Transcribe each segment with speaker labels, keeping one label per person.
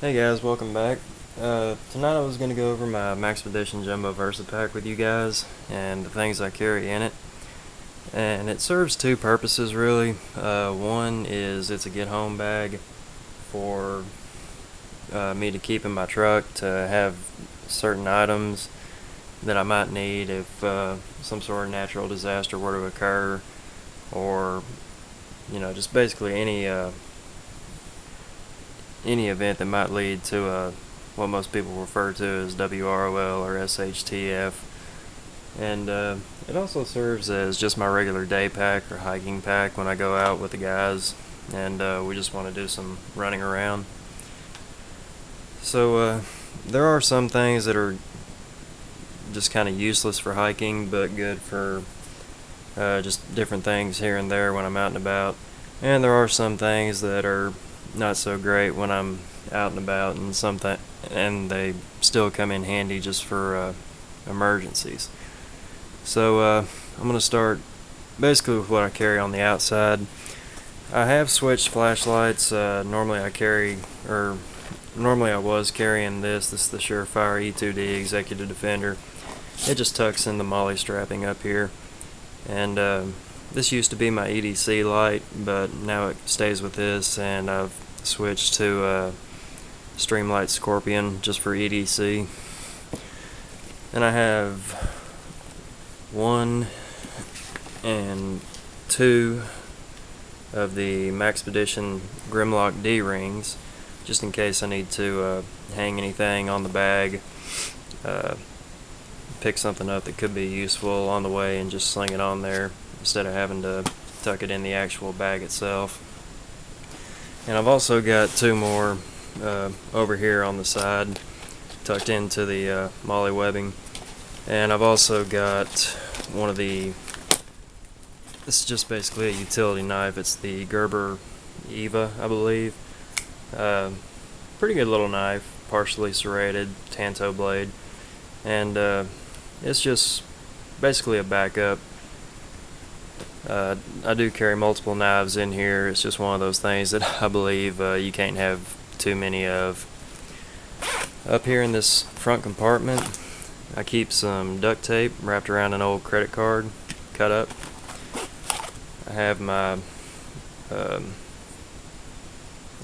Speaker 1: Hey guys, welcome back. Tonight I was going to go over my Maxpedition Jumbo Versipack with you guys and the things I carry in it. And it serves two purposes really. One is it's a get home bag for me to keep in my truck to have certain items that I might need if some sort of natural disaster were to occur, or just basically any event that might lead to what most people refer to as WROL or SHTF. And it also serves as just my regular day pack or hiking pack when I go out with the guys and we just want to do some running around. So there are some things that are just kind of useless for hiking but good for just different things here and there when I'm out and about. And there are some things that are not so great when I'm out and about, and they still come in handy just for emergencies. So I'm going to start basically with what I carry on the outside. I have switched flashlights. Normally I was carrying this. This is the Surefire E2D Executive Defender. It just tucks in the molly strapping up here, and this used to be my EDC light, but now it stays with this, and I've switched to Streamlight Scorpion just for EDC. And I have 1 and 2 of the Maxpedition Grimlock D-rings, just in case I need to hang anything on the bag, pick something up that could be useful on the way and just sling it on there instead of having to tuck it in the actual bag itself. And I've also got 2 more over here on the side tucked into the molly webbing. And I've also got one of this is just basically a utility knife. It's the Gerber Eva, I believe. Pretty good little knife, partially serrated, tanto blade. And it's just basically a backup. I do carry multiple knives in here. It's just one of those things that I believe you can't have too many of. Up here in this front compartment, I keep some duct tape wrapped around an old credit card cut up. I have my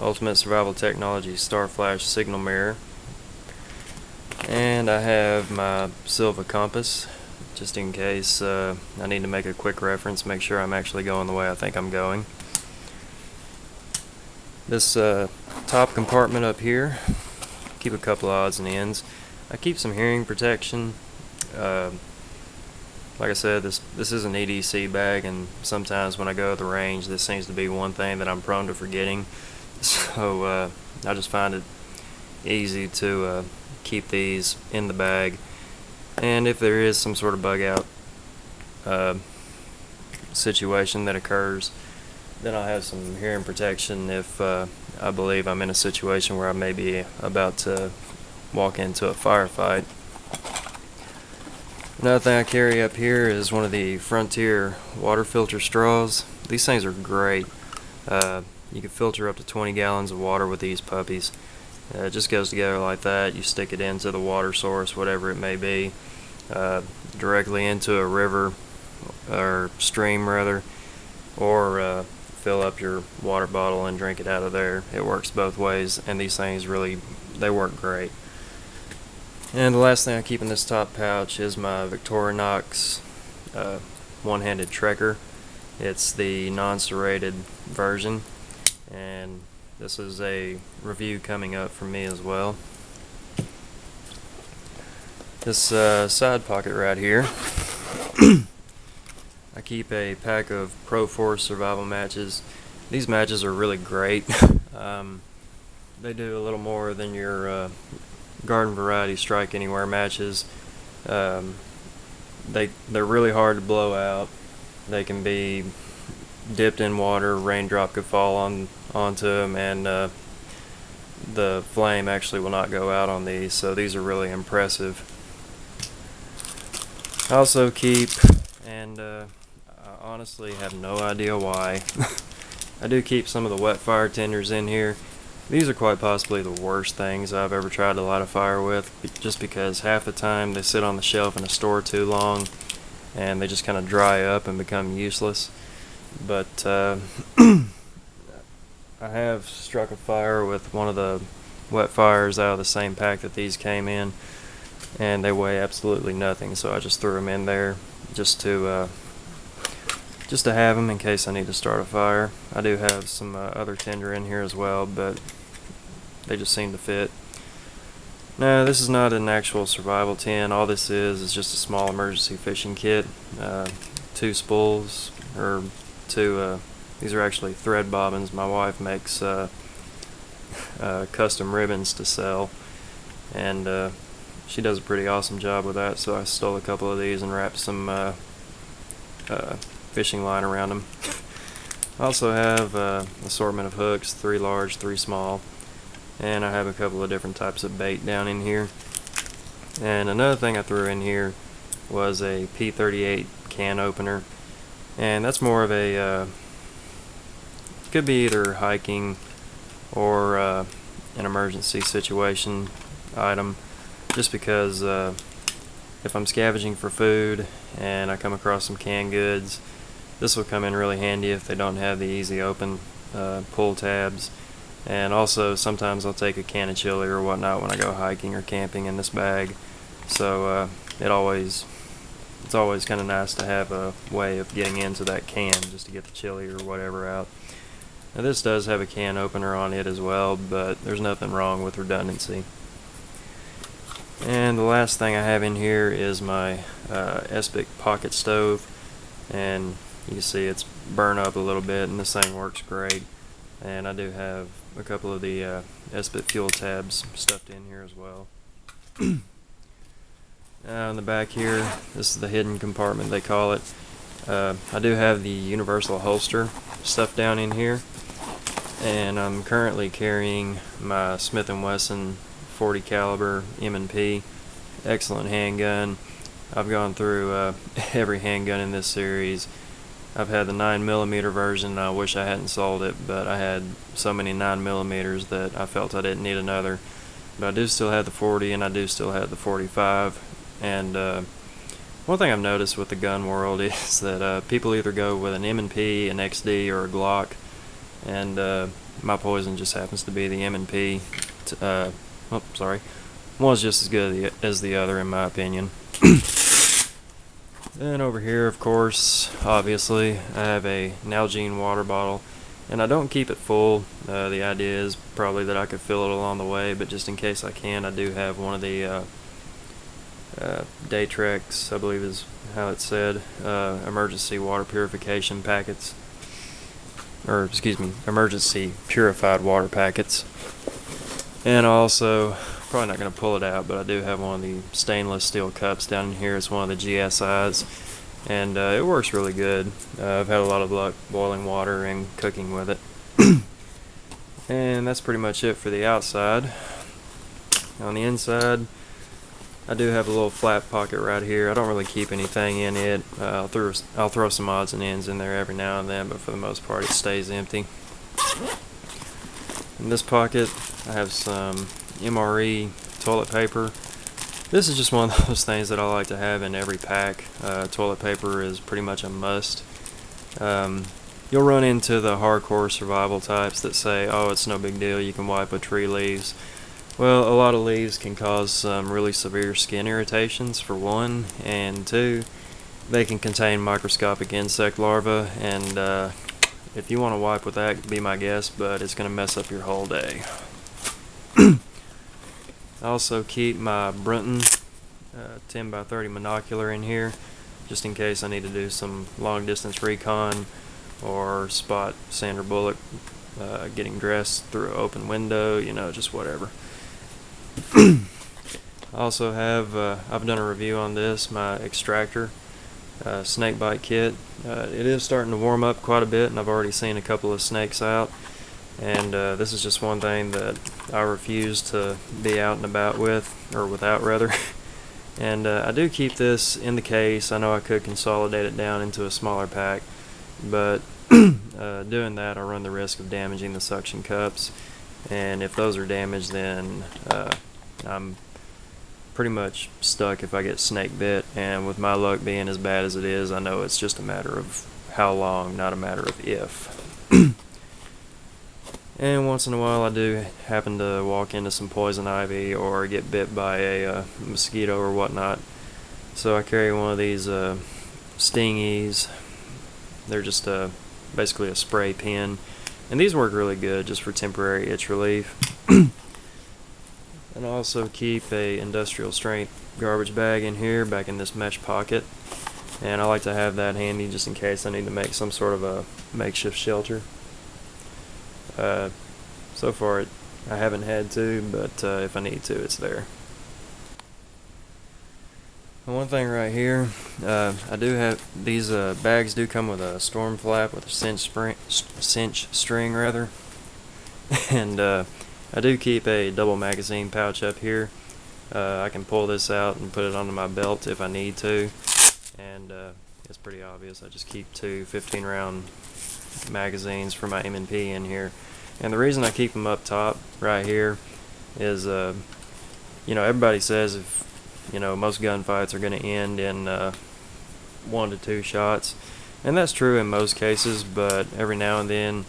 Speaker 1: Ultimate Survival Technology Star Flash signal mirror, and I have my Silva compass, just in case I need to make a quick reference, make sure I'm actually going the way I think I'm going. This top compartment up here, keep a couple of odds and ends. I keep some hearing protection. Like I said, this is an EDC bag, and sometimes when I go to the range, this seems to be one thing that I'm prone to forgetting. So I just find it easy to keep these in the bag. And if there is some sort of bug out situation that occurs, then I'll have some hearing protection if I believe I'm in a situation where I may be about to walk into a firefight. Another thing I carry up here is one of the Frontier water filter straws. These things are great. You can filter up to 20 gallons of water with these puppies. It just goes together like that. You stick it into the water source, whatever it may be, directly into a river or stream rather, or fill up your water bottle and drink it out of there. It works both ways, and these things really, they work great. And the last thing I keep in this top pouch is my Victorinox one-handed Trekker. It's the non-serrated version, and this is a review coming up for me as well. This side pocket right here, I keep a pack of Proforce survival matches. These matches are really great. They do a little more than your garden variety strike anywhere matches. They're really hard to blow out. They can be dipped in water, raindrop could fall onto them, and the flame actually will not go out on these, so these are really impressive. I also keep, and I honestly have no idea why, I do keep some of the Wetfire tenders in here. These are quite possibly the worst things I've ever tried to light a fire with, just because half the time they sit on the shelf in a store too long and they just kind of dry up and become useless. But I have struck a fire with one of the Wetfires out of the same pack that these came in, and they weigh absolutely nothing, so I just threw them in there just to have them in case I need to start a fire. I do have some other tinder in here as well, but they just seem to fit. Now, this is not an actual survival tin. All this is just a small emergency fishing kit. 2 spools, or 2, these are actually thread bobbins. My wife makes custom ribbons to sell, and she does a pretty awesome job with that, so I stole a couple of these and wrapped some fishing line around them. I also have an assortment of hooks, 3 large, 3 small, and I have a couple of different types of bait down in here. And another thing I threw in here was a P38 can opener, and that's more of a could be either hiking or an emergency situation item, just because if I'm scavenging for food and I come across some canned goods, this will come in really handy if they don't have the easy open pull tabs. And also sometimes I'll take a can of chili or whatnot when I go hiking or camping in this bag, so it's always kind of nice to have a way of getting into that can just to get the chili or whatever out. Now, this does have a can opener on it as well, but there's nothing wrong with redundancy. And the last thing I have in here is my ESBIT pocket stove, and you can see it's burned up a little bit, and this thing works great. And I do have a couple of the ESBIT fuel tabs stuffed in here as well. Now in the back here, this is the hidden compartment they call it. I do have the universal holster stuffed down in here, and I'm currently carrying my Smith & Wesson 40 caliber M&P. Excellent handgun. I've gone through every handgun in this series. I've had the 9mm version. I wish I hadn't sold it, but I had so many 9mm that I felt I didn't need another. But I do still have the 40, and I do still have the 45. And one thing I've noticed with the gun world is that people either go with an M&P, an XD, or a Glock, and my poison just happens to be the M&P. Oh, sorry. One's just as good as the other, in my opinion. Then over here, of course, obviously, I have a Nalgene water bottle, and I don't keep it full. The idea is probably that I could fill it along the way, but just in case I can, I do have one of the Daytrex, I believe is how it's said, emergency water purification packets, or excuse me, emergency purified water packets. And also, probably not going to pull it out, but I do have one of the stainless steel cups down in here. It's one of the GSIs, and it works really good. I've had a lot of luck boiling water and cooking with it. And that's pretty much it for the outside. On the inside, I do have a little flat pocket right here. I don't really keep anything in it. I'll throw some odds and ends in there every now and then, but for the most part it stays empty. In this pocket, I have some MRE toilet paper. This is just one of those things that I like to have in every pack. Toilet paper is pretty much a must. You'll run into the hardcore survival types that say, oh, it's no big deal, you can wipe with tree leaves. Well, a lot of leaves can cause some really severe skin irritations, for one, and two, they can contain microscopic insect larvae, and if you want to wipe with that, be my guest, but it's going to mess up your whole day. I also keep my Brunton 10x30 monocular in here, just in case I need to do some long distance recon or spot Sandra Bullock getting dressed through an open window, you know, just whatever. I also have, I've done a review on this, my extractor snake bite kit. It is starting to warm up quite a bit, and I've already seen a couple of snakes out, and this is just one thing that I refuse to be out and about with, or without rather. And I do keep this in the case. I know I could consolidate it down into a smaller pack, but doing that I run the risk of damaging the suction cups, and if those are damaged, then I'm pretty much stuck if I get snake bit. And with my luck being as bad as it is, I know it's just a matter of how long, not a matter of if. And once in a while I do happen to walk into some poison ivy or get bit by a mosquito or whatnot. So I carry one of these sting-eze. They're just basically a spray pen. And these work really good just for temporary itch relief. And I also keep a industrial strength garbage bag in here, back in this mesh pocket. And I like to have that handy just in case I need to make some sort of a makeshift shelter. So far I haven't had to, but if I need to, it's there. And one thing right here, I do have these bags do come with a storm flap with a cinch string rather, and I do keep a double magazine pouch up here. I can pull this out and put it onto my belt if I need to, and it's pretty obvious. I just keep two 15-round magazines for my M&P in here. And the reason I keep them up top right here is, you know, everybody says if, you know, most gunfights are going to end in 1 to 2 shots, and that's true in most cases, but every now and then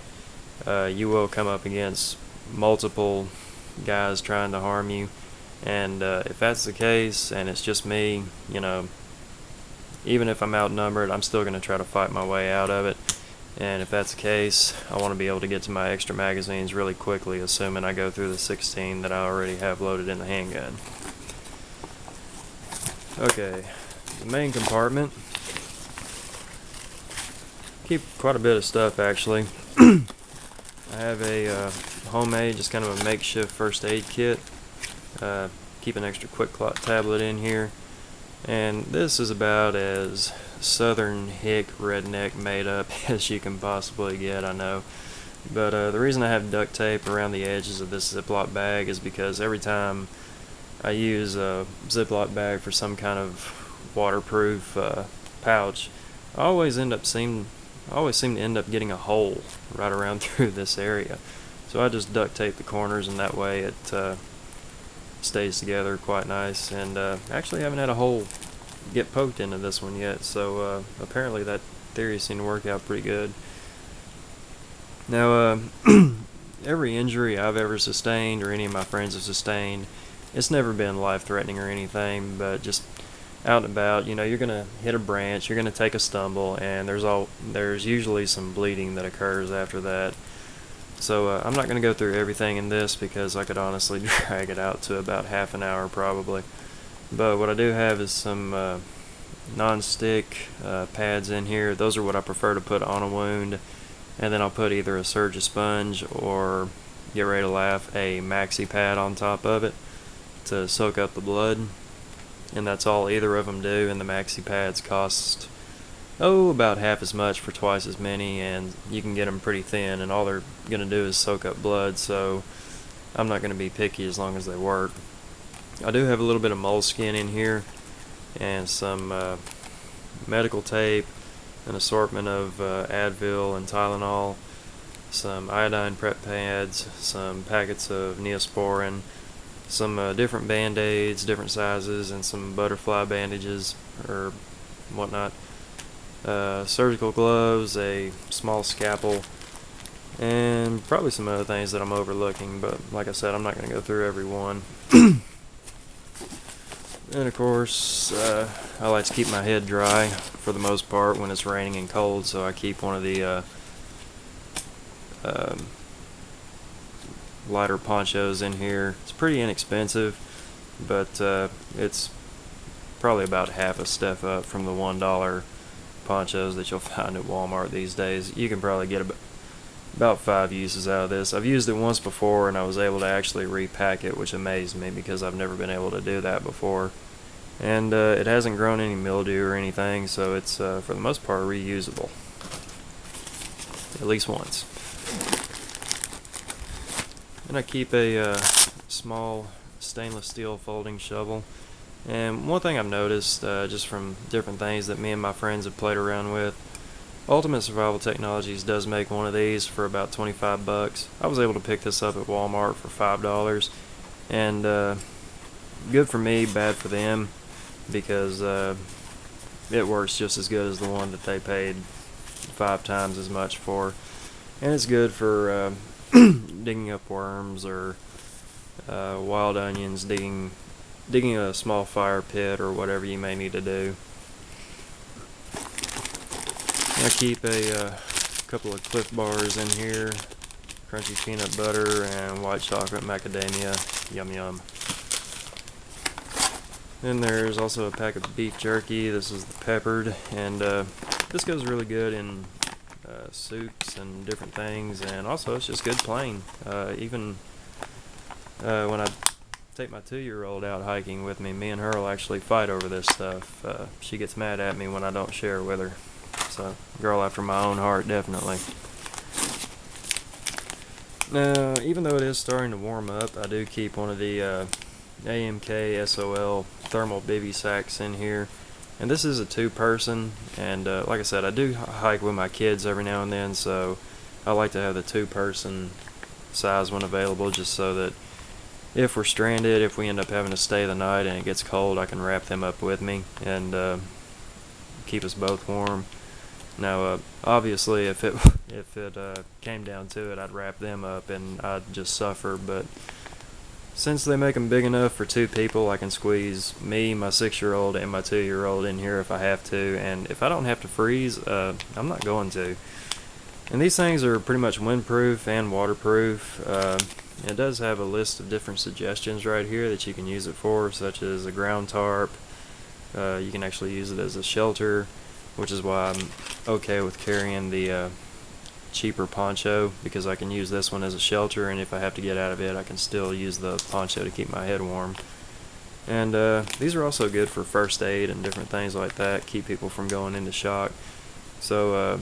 Speaker 1: you will come up against multiple guys trying to harm you, and if that's the case and it's just me, you know, even if I'm outnumbered, I'm still going to try to fight my way out of it. And if that's the case, I want to be able to get to my extra magazines really quickly, assuming I go through the 16 that I already have loaded in the handgun. Okay, the main compartment. Keep quite a bit of stuff actually. I have a homemade, just kind of a makeshift first aid kit. Keep an extra quick clot tablet in here. And this is about as southern hick redneck made up as you can possibly get, I know. But the reason I have duct tape around the edges of this Ziploc bag is because every time I use a Ziploc bag for some kind of waterproof pouch, I always seem to end up getting a hole right around through this area. So I just duct tape the corners, and that way it stays together quite nice. And actually haven't had a hole get poked into this one yet, so apparently that theory seemed to work out pretty good. Now every injury I've ever sustained, or any of my friends have sustained, it's never been life-threatening or anything, but just out and about, you know, you're gonna hit a branch, you're gonna take a stumble, and there's usually some bleeding that occurs after that. So I'm not gonna go through everything in this because I could honestly drag it out to about half an hour probably. But what I do have is some non-stick pads in here. Those are what I prefer to put on a wound, and then I'll put either a Surge sponge or, get ready to laugh, a maxi pad on top of it to soak up the blood. And that's all either of them do, and the maxi pads cost about half as much for twice as many, and you can get them pretty thin, and all they're going to do is soak up blood, so I'm not going to be picky as long as they work. I do have a little bit of moleskin in here, and some medical tape, an assortment of Advil and Tylenol, some iodine prep pads, some packets of Neosporin, some different band-aids, different sizes, and some butterfly bandages or whatnot, surgical gloves, a small scalpel, and probably some other things that I'm overlooking, but like I said, I'm not going to go through every one. And of course, I like to keep my head dry for the most part when it's raining and cold, so I keep one of the lighter ponchos in here. It's pretty inexpensive, but it's probably about half a step up from the $1 ponchos that you'll find at Walmart these days. You can probably get about 5 uses out of this. I've used it once before, and I was able to actually repack it, which amazed me because I've never been able to do that before. And it hasn't grown any mildew or anything, so it's for the most part reusable, at least once. And I keep a small stainless steel folding shovel. And one thing I've noticed just from different things that me and my friends have played around with, Ultimate Survival Technologies does make one of these for about 25 bucks. I was able to pick this up at Walmart for $5, and good for me, bad for them, because it works just as good as the one that they paid 5 times as much for, and it's good for digging up worms or wild onions, digging a small fire pit or whatever you may need to do. I keep a couple of Cliff Bars in here, crunchy peanut butter and white chocolate macadamia, yum yum. Then there's also a pack of beef jerky. This is the peppered, and this goes really good in soups and different things, and also it's just good plain. Even when I take my 2-year-old out hiking with me, me and her will actually fight over this stuff. She gets mad at me when I don't share with her. So, girl after my own heart, definitely. Now, even though it is starting to warm up, I do keep one of the AMK SOL thermal bivy sacks in here. And this is a 2-person, and like I said, I do hike with my kids every now and then, so I like to have the 2-person size one available, just so that if we're stranded, if we end up having to stay the night and it gets cold, I can wrap them up with me and keep us both warm. Now, obviously, if it came down to it, I'd wrap them up and I'd just suffer. But since they make them big enough for 2 people, I can squeeze me, my 6-year-old, and my 2-year-old in here if I have to. And if I don't have to freeze, I'm not going to. And these things are pretty much windproof and waterproof. It does have a list of different suggestions right here that you can use it for, such as a ground tarp. You can actually use it as a shelter, which is why I'm okay with carrying the cheaper poncho, because I can use this one as a shelter, and if I have to get out of it, I can still use the poncho to keep my head warm. And these are also good for first aid and different things like that, keep people from going into shock. So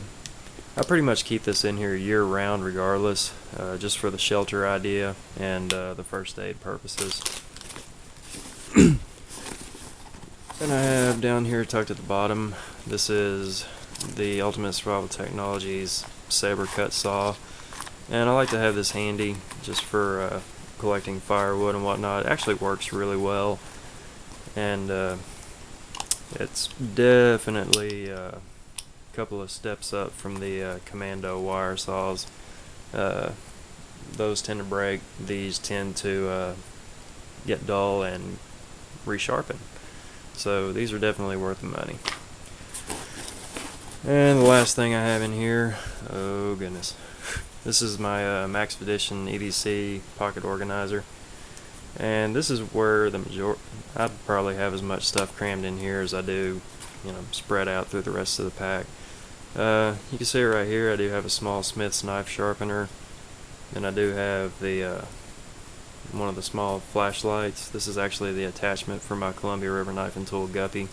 Speaker 1: I pretty much keep this in here year-round regardless, just for the shelter idea and the first aid purposes. Then I have down here tucked at the bottom, this is the Ultimate Survival Technologies saber cut saw, and I like to have this handy just for collecting firewood and whatnot. It actually works really well, and it's definitely a couple of steps up from the commando wire saws. Those tend to break, these tend to get dull and resharpen. So these are definitely worth the money. And the last thing I have in here, oh goodness, this is my Maxpedition EDC pocket organizer, and this is where the I'd probably have as much stuff crammed in here as I do, spread out through the rest of the pack. You can see it right here. I do have a small Smith's knife sharpener, and I do have the one of the small flashlights. This is actually the attachment for my Columbia River Knife and Tool guppy.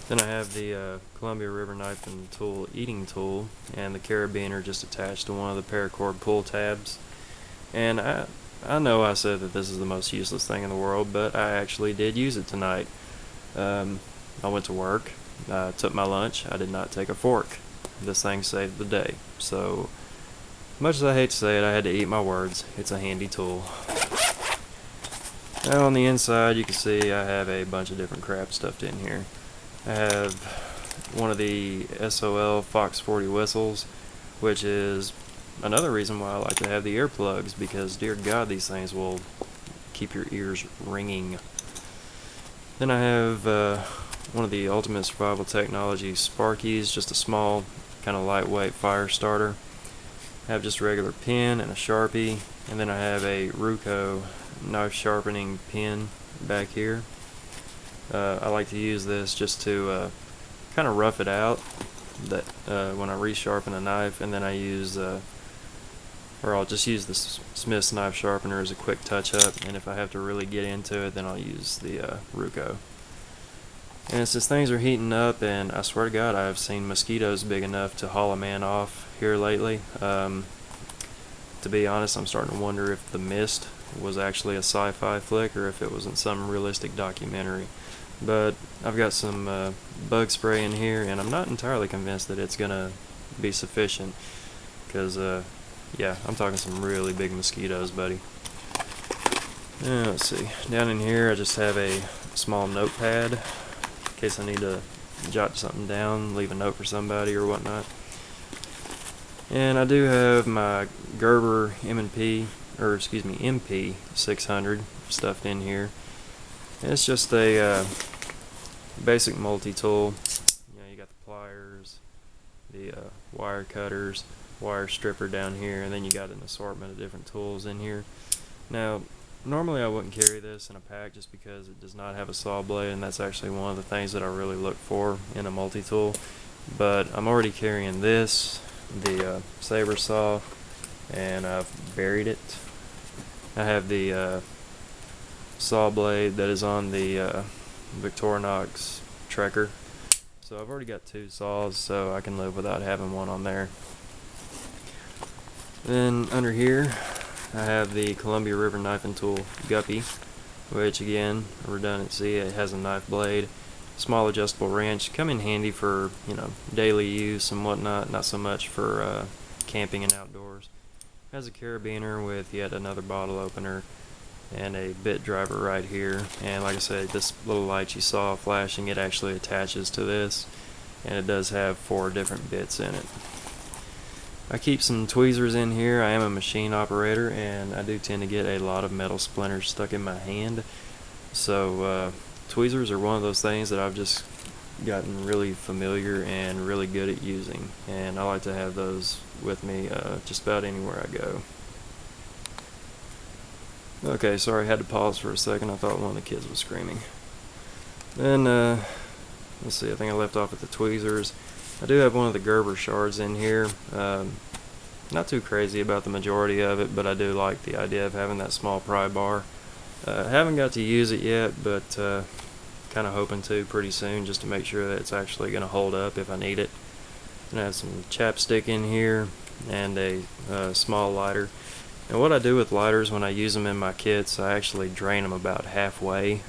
Speaker 1: Then I have the Columbia River Knife and Tool eating tool, and the carabiner just attached to one of the Paracord pull tabs. And I know I said that this is the most useless thing in the world, but I actually did use it tonight. I went to work, took my lunch, I did not take a fork. This thing saved the day. So, much as I hate to say it, I had to eat my words. It's a handy tool. Now on the inside, you can see I have a bunch of different crap stuffed in here. I have one of the SOL Fox 40 whistles, which is another reason why I like to have the earplugs, because dear God, these things will keep your ears ringing. Then I have one of the Ultimate Survival Technologies Sparkies, just a small, kind of lightweight fire starter. I have just a regular pen and a Sharpie, and then I have a Ruco knife sharpening pen back here. I like to use this just to kind of rough it out when I resharpen a knife, and then I use or I'll just use the Smith's knife sharpener as a quick touch-up, and if I have to really get into it, then I'll use the Ruco. And since things are heating up, and I swear to God, I have seen mosquitoes big enough to haul a man off here lately. To be honest, I'm starting to wonder if The Mist was actually a sci-fi flick or if it was in some realistic documentary. but I've got some bug spray in here, and I'm not entirely convinced that it's gonna be sufficient, because yeah, I'm talking some really big mosquitoes, buddy. Let's see, down in here I just have a small notepad in case I need to jot something down, leave a note for somebody or whatnot. And I do have my Gerber M&P, or excuse me, MP 600 stuffed in here. And it's just a basic multi-tool. You know, you got the pliers, the wire cutters, wire stripper down here, and then you got an assortment of different tools in here. Now, normally I wouldn't carry this in a pack just because it does not have a saw blade, and that's actually one of the things that I really look for in a multi-tool. But I'm already carrying this, the saber saw, and I've buried it. I have the saw blade that is on the Victorinox Trekker. So I've already got 2 saws, so I can live without having one on there. Then under here I have the Columbia River Knife and Tool Guppy, which again, a redundancy, it has a knife blade, small adjustable wrench, come in handy for, you know, daily use and whatnot, not so much for camping and outdoors. It has a carabiner with yet another bottle opener and a bit driver right here, and like I said, this little light you saw flashing, it actually attaches to this, and it does have 4 different bits in it. I keep some tweezers in here. I am a machine operator, and I do tend to get a lot of metal splinters stuck in my hand, so tweezers are one of those things that I've just gotten really familiar and really good at using, and I like to have those with me just about anywhere I go. Okay, sorry, I had to pause for a second. I thought one of the kids was screaming. Then, let's see, I think I left off at the tweezers. I do have one of the Gerber shards in here. Not too crazy about the majority of it, but I do like the idea of having that small pry bar. Haven't got to use it yet, but kind of hoping to pretty soon, just to make sure that it's actually going to hold up if I need it. And I have some chapstick in here and a small lighter. And what I do with lighters when I use them in my kits, I actually drain them about halfway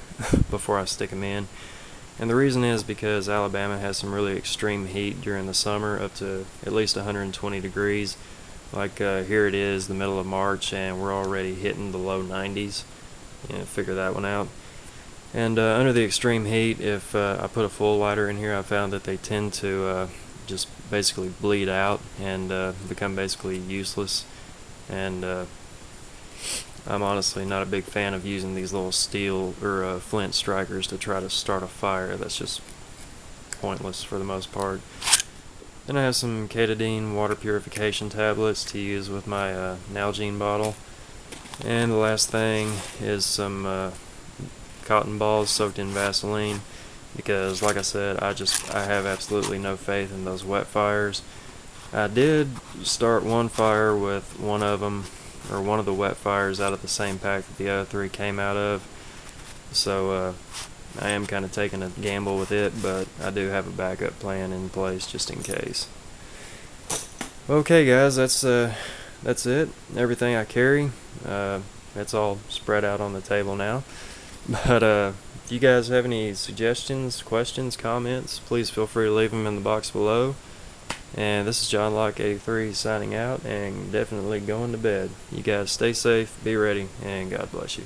Speaker 1: before I stick them in. And the reason is because Alabama has some really extreme heat during the summer, up to at least 120 degrees. Like here it is, the middle of March, and we're already hitting the low 90s. You know, figure that one out. And under the extreme heat, if I put a full lighter in here, I found that they tend to just basically bleed out and become basically useless. And I'm honestly not a big fan of using these little steel or flint strikers to try to start a fire. That's just pointless for the most part. Then I have some Katadine water purification tablets to use with my Nalgene bottle. And the last thing is some cotton balls soaked in Vaseline, because like I said, I have absolutely no faith in those Wetfires. I did start one fire with one of them, or one of the Wetfires out of the same pack that the other 3 came out of, so I am kind of taking a gamble with it, but I do have a backup plan in place just in case. Okay guys, that's it. Everything I carry, it's all spread out on the table now. But if you guys have any suggestions, questions, comments, please feel free to leave them in the box below. And this is John Locke 83 signing out, and definitely going to bed. You guys stay safe, be ready, and God bless you.